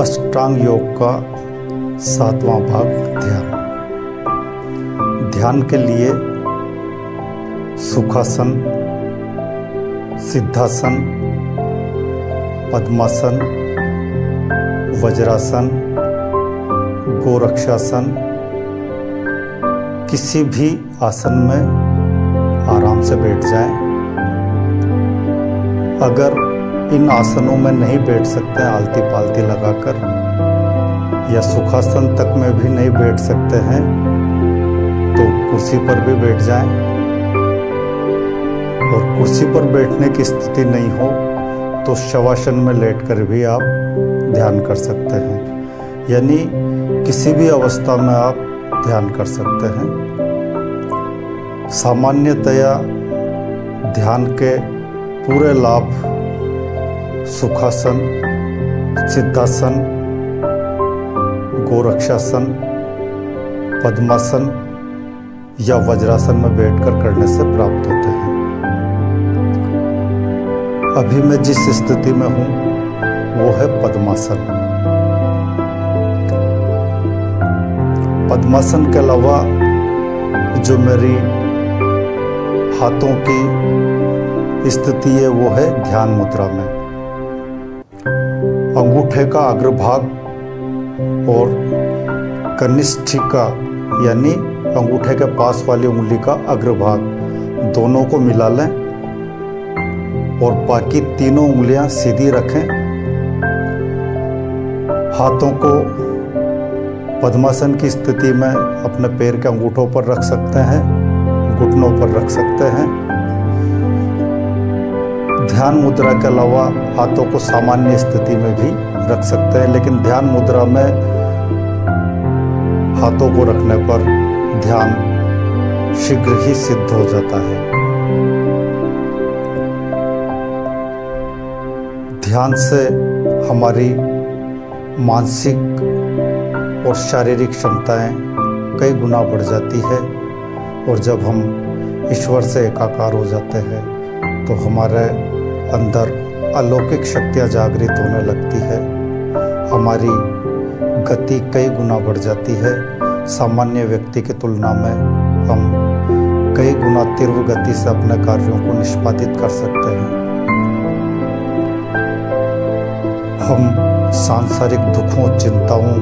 अष्टांग योग का 7वां भाग ध्यान। ध्यान के लिए सुखासन, सिद्धासन, पद्मासन, वज्रासन, गोरक्षासन, किसी भी आसन में आराम से बैठ जाएं। अगर इन आसनों में नहीं बैठ सकते हैं आलती पालती लगाकर, या सुखासन तक में भी नहीं बैठ सकते हैं, तो कुर्सी पर भी बैठ जाएं। और कुर्सी पर बैठने की स्थिति नहीं हो तो शवासन में लेटकर भी आप ध्यान कर सकते हैं, यानी किसी भी अवस्था में आप ध्यान कर सकते हैं। सामान्यतया ध्यान के पूरे लाभ सुखासन, सिद्धासन, गोरक्षासन, पद्मासन या वज्रासन में बैठकर करने से प्राप्त होते हैं। अभी मैं जिस स्थिति में हूं वो है पद्मासन। पद्मासन के अलावा जो मेरी हाथों की स्थिति है वो है ध्यान मुद्रा में। अंगूठे का अग्रभाग और कनिष्ठिका यानी अंगूठे के पास वाली उंगली का अग्रभाग दोनों को मिला लें और बाकी तीनों उंगलियां सीधी रखें। हाथों को पद्मासन की स्थिति में अपने पैर के अंगूठों पर रख सकते हैं, घुटनों पर रख सकते हैं। ध्यान मुद्रा के अलावा हाथों को सामान्य स्थिति में भी रख सकते हैं, लेकिन ध्यान मुद्रा में हाथों को रखने पर ध्यान शीघ्र ही सिद्ध हो जाता है। ध्यान से हमारी मानसिक और शारीरिक क्षमताएं कई गुना बढ़ जाती है, और जब हम ईश्वर से एकाकार हो जाते हैं तो हमारे अंदर अलौकिक शक्तियाँ जागृत होने लगती है। हमारी गति कई गुना बढ़ जाती है। सामान्य व्यक्ति की तुलना में हम कई गुना तीव्र गति से अपने कार्यों को निष्पादित कर सकते हैं। हम सांसारिक दुखों, चिंताओं,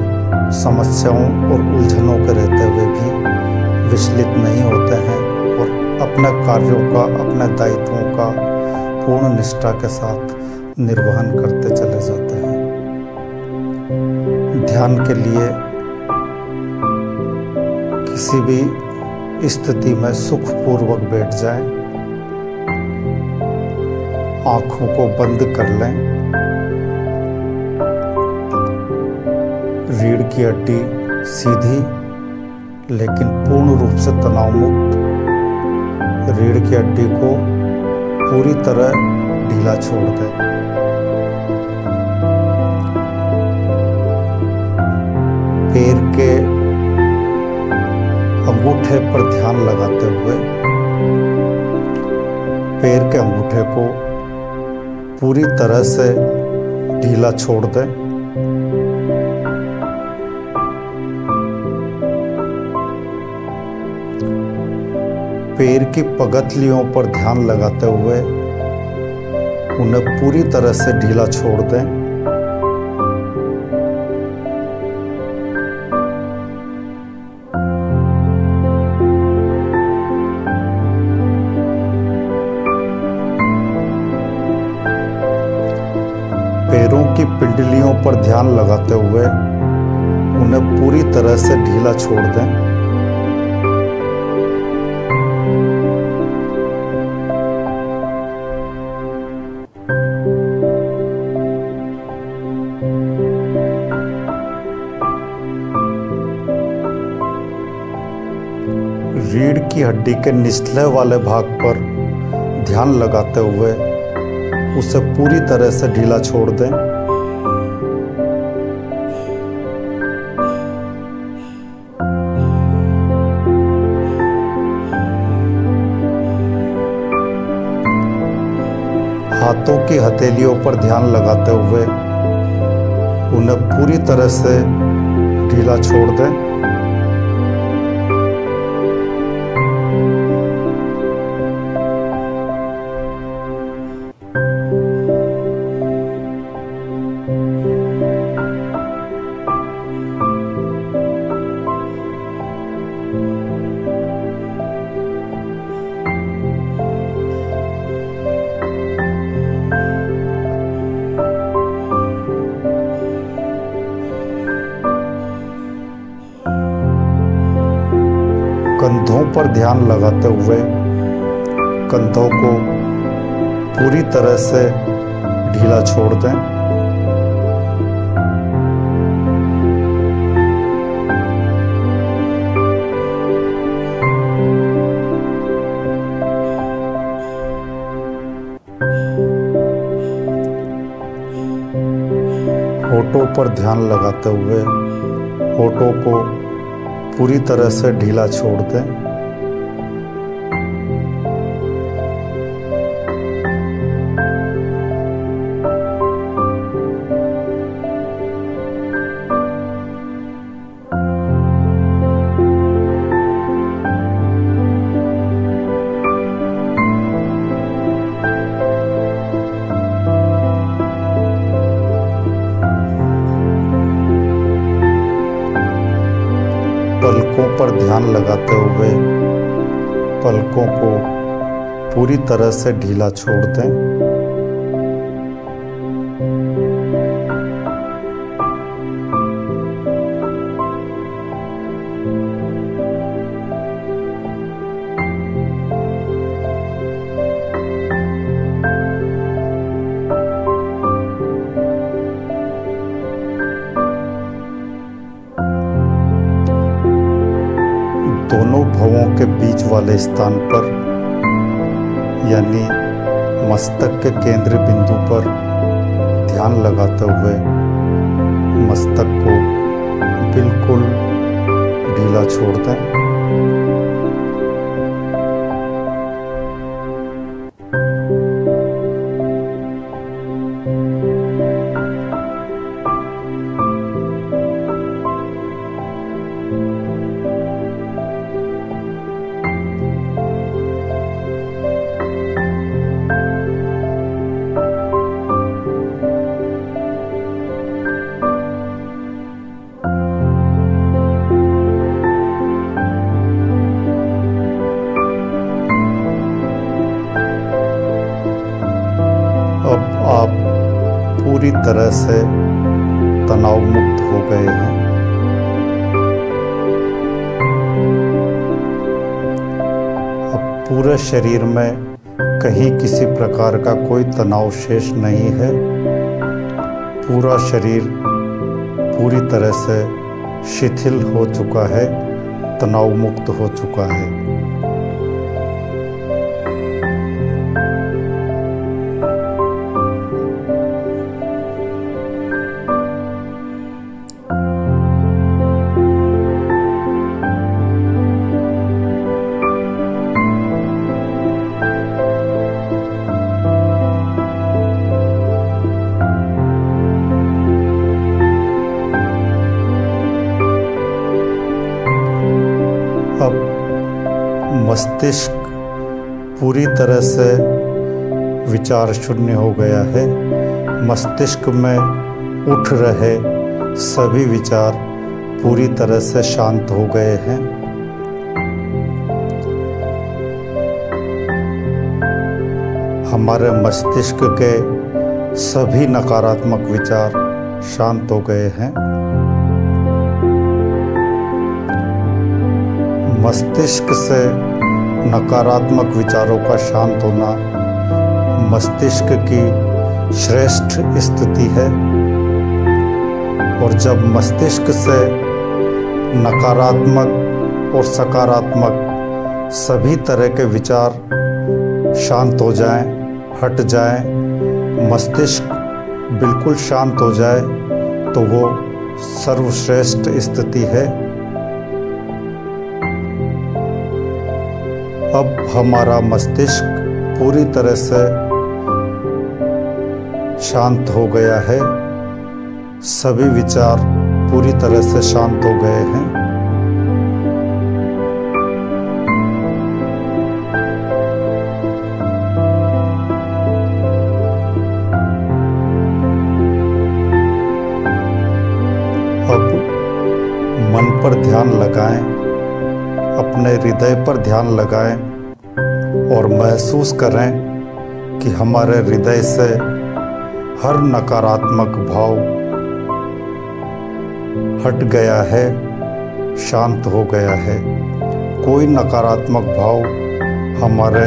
समस्याओं और उलझनों के रहते हुए भी विचलित नहीं होते हैं और अपने कार्यों का, अपने दायित्वों का पूर्ण निष्ठा के साथ निर्वहन करते चले जाते हैं। ध्यान के लिए किसी भी स्थिति में सुखपूर्वक बैठ जाएं, आंखों को बंद कर लें, रीढ़ की हड्डी सीधी लेकिन पूर्ण रूप से तनाव मुक्त, रीढ़ की हड्डी को पूरी तरह ढीला छोड़ दें। पैर के अंगूठे पर ध्यान लगाते हुए पैर के अंगूठे को पूरी तरह से ढीला छोड़ दें। पैर की पगडंडियों पर ध्यान लगाते हुए उन्हें पूरी तरह से ढीला छोड़ दें। पैरों की पिंडलियों पर ध्यान लगाते हुए उन्हें पूरी तरह से ढीला छोड़ दें। रीढ़ की हड्डी के निचले वाले भाग पर ध्यान लगाते हुए उसे पूरी तरह से ढीला छोड़ दें। हाथों की हथेलियों पर ध्यान लगाते हुए उन्हें पूरी तरह से ढीला छोड़ दें। कंधों पर ध्यान लगाते हुए कंधों को पूरी तरह से ढीला छोड़ दें। होठों पर ध्यान लगाते हुए होठों को पूरी तरह से ढीला छोड़ दें। पलकों पर ध्यान लगाते हुए पलकों को पूरी तरह से ढीला छोड़ दें। दोनों भवों के बीच वाले स्थान पर यानी मस्तक के केंद्र बिंदु पर ध्यान लगाते हुए मस्तक को बिल्कुल ढीला छोड़ दें। अब आप पूरी तरह से तनाव मुक्त हो गए हैं। अब पूरे शरीर में कहीं किसी प्रकार का कोई तनाव शेष नहीं है। पूरा शरीर पूरी तरह से शिथिल हो चुका है, तनाव मुक्त हो चुका है। अब मस्तिष्क पूरी तरह से विचार शून्य हो गया है। मस्तिष्क में उठ रहे सभी विचार पूरी तरह से शांत हो गए हैं। हमारे मस्तिष्क के सभी नकारात्मक विचार शांत हो गए हैं। मस्तिष्क से नकारात्मक विचारों का शांत होना मस्तिष्क की श्रेष्ठ स्थिति है। और जब मस्तिष्क से नकारात्मक और सकारात्मक सभी तरह के विचार शांत हो जाएं, हट जाएं, मस्तिष्क बिल्कुल शांत हो जाए तो वो सर्वश्रेष्ठ स्थिति है। अब हमारा मस्तिष्क पूरी तरह से शांत हो गया है। सभी विचार पूरी तरह से शांत हो गए हैं। अब मन पर ध्यान लगाएं, अपने हृदय पर ध्यान लगाएं और महसूस करें कि हमारे हृदय से हर नकारात्मक भाव हट गया है, शांत हो गया है। कोई नकारात्मक भाव हमारे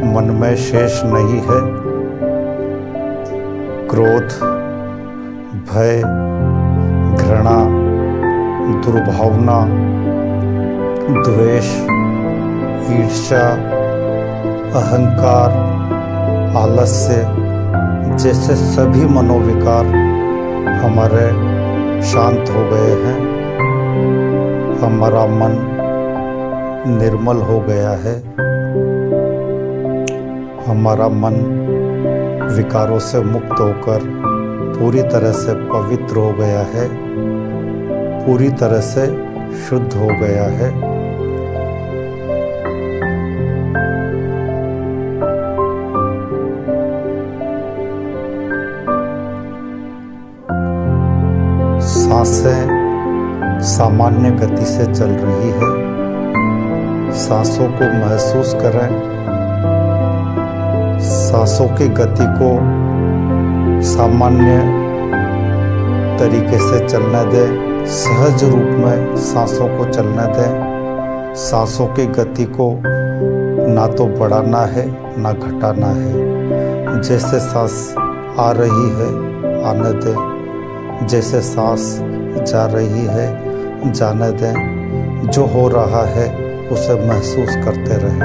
मन में शेष नहीं है। क्रोध, भय, घृणा, दुर्भावना, द्वेष, ईर्ष्या, अहंकार, आलस्य जैसे सभी मनोविकार हमारे शांत हो गए हैं। हमारा मन निर्मल हो गया है। हमारा मन विकारों से मुक्त होकर पूरी तरह से पवित्र हो गया है, पूरी तरह से शुद्ध हो गया है। सांसें सामान्य गति से चल रही है। सांसों को महसूस करें, सांसों की गति को सामान्य तरीके से चलने दें, सहज रूप में सांसों को चलने दें। सांसों की गति को ना तो बढ़ाना है ना घटाना है। जैसे सांस आ रही है आने दें, जैसे सांस जा रही है जाने दें। जो हो रहा है उसे महसूस करते रहें।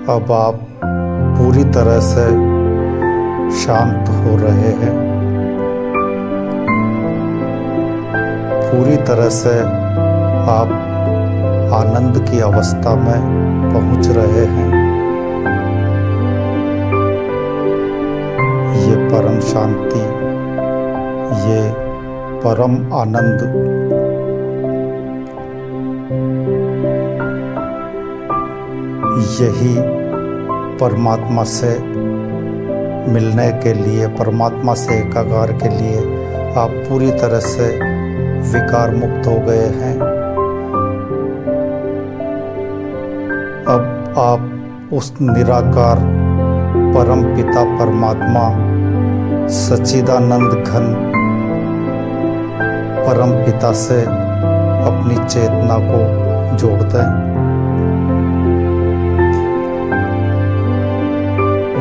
अब आप पूरी तरह से शांत हो रहे हैं, पूरी तरह से आप आनंद की अवस्था में पहुंच रहे हैं। ये परम शांति, ये परम आनंद यही परमात्मा से मिलने के लिए, परमात्मा से एकाकार के लिए आप पूरी तरह से विकार मुक्त हो गए हैं। अब आप उस निराकार परम पिता परमात्मा सच्चिदानंद घन परम पिता से अपनी चेतना को जोड़ दें।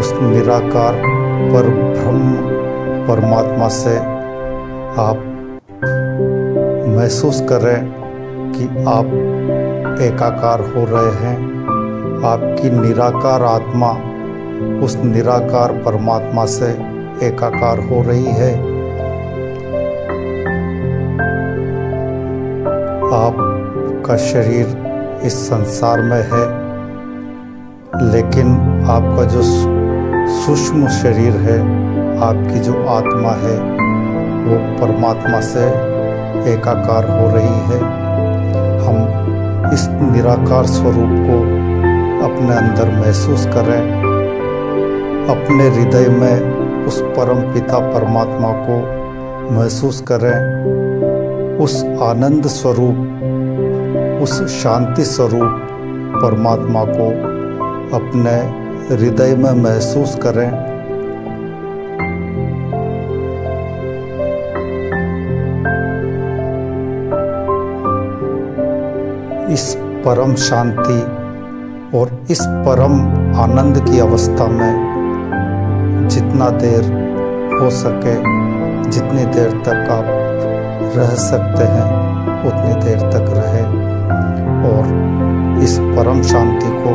उस निराकार पर ब्रह्म परमात्मा से आप महसूस करें कि आप एकाकार हो रहे हैं। आपकी निराकार आत्मा उस निराकार परमात्मा से एकाकार हो रही है। आपका शरीर इस संसार में है, लेकिन आपका जो सूक्ष्म शरीर है, आपकी जो आत्मा है, वो परमात्मा से एकाकार हो रही है। हम इस निराकार स्वरूप को अपने अंदर महसूस करें, अपने हृदय में उस परम पिता परमात्मा को महसूस करें। उस आनंद स्वरूप, उस शांति स्वरूप परमात्मा को अपने हृदय में महसूस करें। इस परम शांति और इस परम आनंद की अवस्था में जितना देर हो सके, जितनी देर तक आप रह सकते हैं, उतनी देर तक रहें और इस परम शांति को,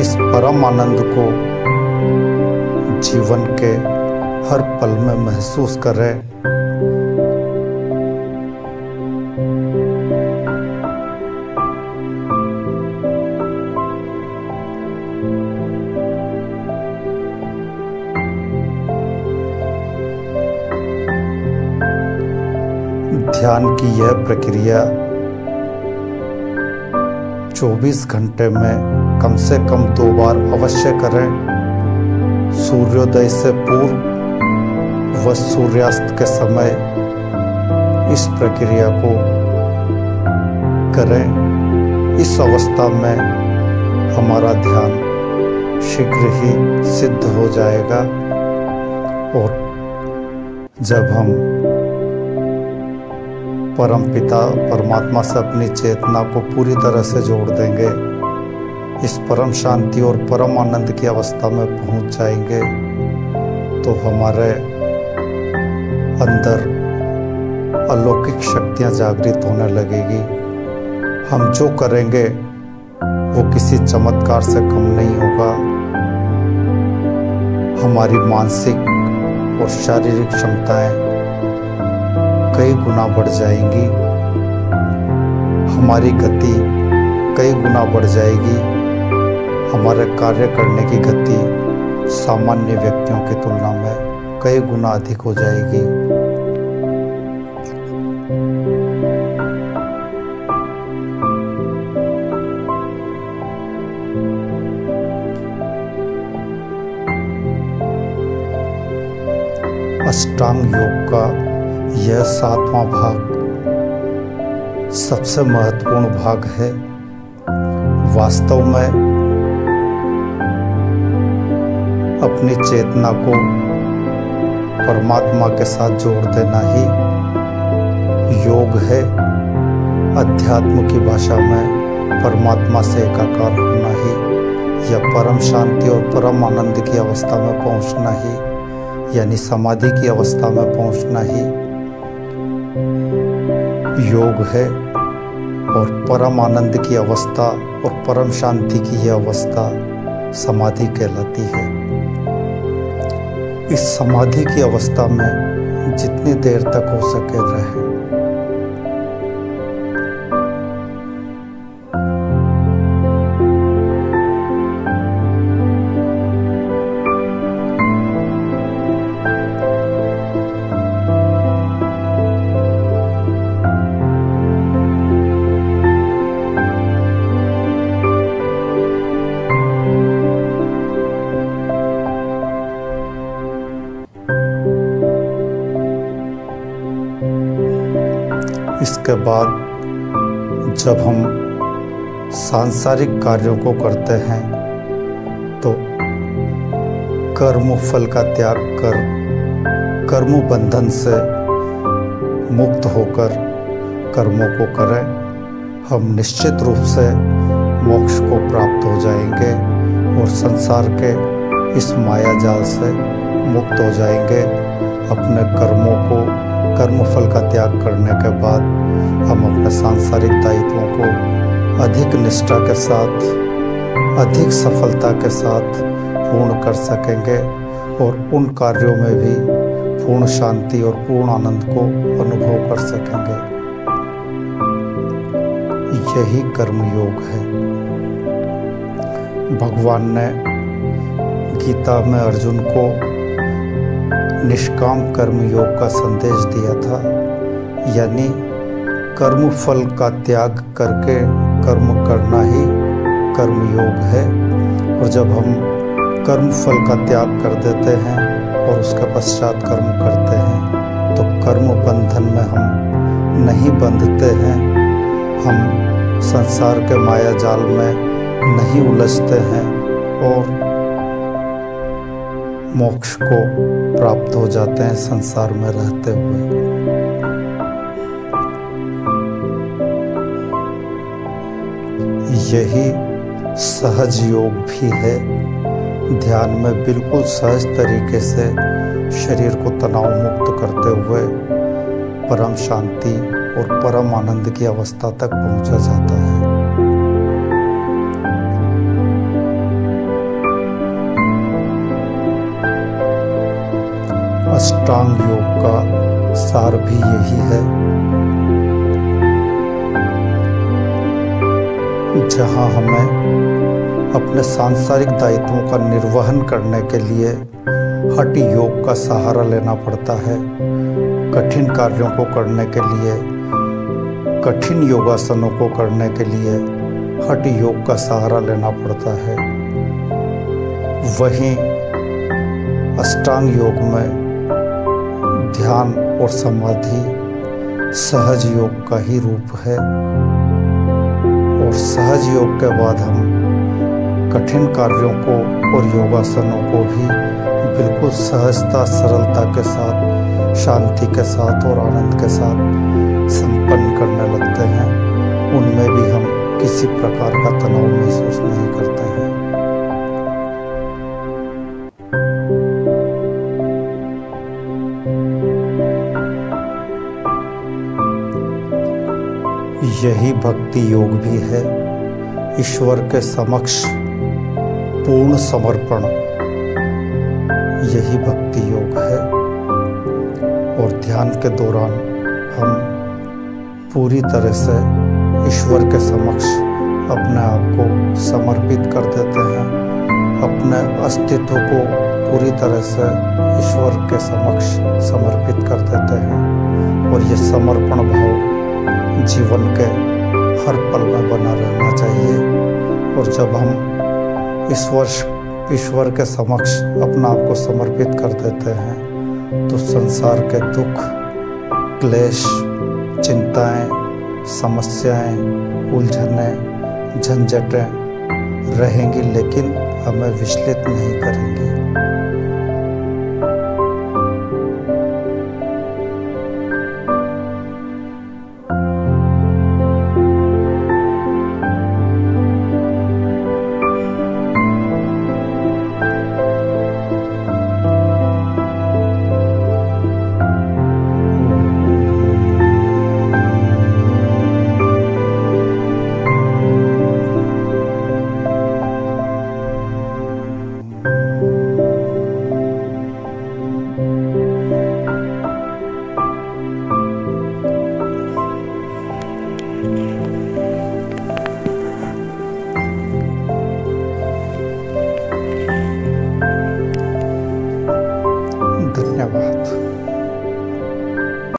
इस परम आनंद को जीवन के हर पल में महसूस करें। ध्यान की यह प्रक्रिया 24 घंटे में कम से कम 2 बार अवश्य करें। सूर्योदय से पूर्व व सूर्यास्त के समय इस प्रक्रिया को करें। इस अवस्था में हमारा ध्यान शीघ्र ही सिद्ध हो जाएगा और जब हम परमपिता परमात्मा से अपनी चेतना को पूरी तरह से जोड़ देंगे, इस परम शांति और परम आनंद की अवस्था में पहुंच जाएंगे, तो हमारे अंदर अलौकिक शक्तियां जागृत होने लगेगी। हम जो करेंगे वो किसी चमत्कार से कम नहीं होगा। हमारी मानसिक और शारीरिक क्षमताएं कई गुना बढ़ जाएंगी, हमारी गति कई गुना बढ़ जाएगी, हमारे कार्य करने की गति सामान्य व्यक्तियों की तुलना में कई गुना अधिक हो जाएगी। अष्टांग योग का यह 7वां भाग सबसे महत्वपूर्ण भाग है। वास्तव में अपनी चेतना को परमात्मा के साथ जोड़ देना ही योग है। अध्यात्म की भाषा में परमात्मा से एकाकार होना ही या परम शांति और परम आनंद की अवस्था में पहुंचना ही, यानी समाधि की अवस्था में पहुंचना ही योग है। और परम आनंद की अवस्था और परम शांति की यह अवस्था समाधि कहलाती है। इस समाधि की अवस्था में जितनी देर तक हो सके रहें। इसके बाद जब हम सांसारिक कार्यों को करते हैं तो कर्म फल का त्याग कर कर्म बंधन से मुक्त होकर कर्मों को करें। हम निश्चित रूप से मोक्ष को प्राप्त हो जाएंगे और संसार के इस माया जाल से मुक्त हो जाएंगे। अपने कर्मों को कर्मफल का त्याग करने के बाद हम अपने सांसारिक दायित्वों को अधिक निष्ठा के साथ, अधिक सफलता के साथ पूर्ण कर सकेंगे और उन कार्यों में भी पूर्ण शांति और पूर्ण आनंद को अनुभव कर सकेंगे। यही कर्मयोग है। भगवान ने गीता में अर्जुन को निष्काम कर्म योग का संदेश दिया था, यानी कर्म फल का त्याग करके कर्म करना ही कर्म योग है। और जब हम कर्म फल का त्याग कर देते हैं और उसके पश्चात कर्म करते हैं तो कर्म बंधन में हम नहीं बंधते हैं, हम संसार के माया जाल में नहीं उलझते हैं और मोक्ष को प्राप्त हो जाते हैं संसार में रहते हुए। यही सहज योग भी है। ध्यान में बिल्कुल सहज तरीके से शरीर को तनाव मुक्त करते हुए परम शांति और परम आनंद की अवस्था तक पहुंचा जाता है। अष्टांग योग का सार भी यही है, जहां हमें अपने सांसारिक दायित्वों का निर्वहन करने के लिए हठ योग का सहारा लेना पड़ता है। कठिन कार्यों को करने के लिए कठिन योगासनों को करने के लिए हठ योग का सहारा लेना पड़ता है, वहीं अष्टांग योग में ध्यान और समाधि सहज योग का ही रूप है। और सहज योग के बाद हम कठिन कार्यों को और योगासनों को भी बिल्कुल सहजता, सरलता के साथ, शांति के साथ और आनंद के साथ संपन्न करने लगते हैं। उनमें भी हम किसी प्रकार का तनाव महसूस नहीं करते हैं। यही भक्ति योग भी है, ईश्वर के समक्ष पूर्ण समर्पण, यही भक्ति योग है। और ध्यान के दौरान हम पूरी तरह से ईश्वर के समक्ष अपने आप को समर्पित कर देते हैं, अपने अस्तित्व को पूरी तरह से ईश्वर के समक्ष समर्पित कर देते हैं। और ये समर्पण भाव जीवन के हर पल में बना रहना चाहिए। और जब हम ईश्वर के समक्ष अपना आप को समर्पित कर देते हैं तो संसार के दुख, क्लेश, चिंताएं, समस्याएं, उलझनें, झंझटें रहेंगी, लेकिन हमें विचलित नहीं करेंगी।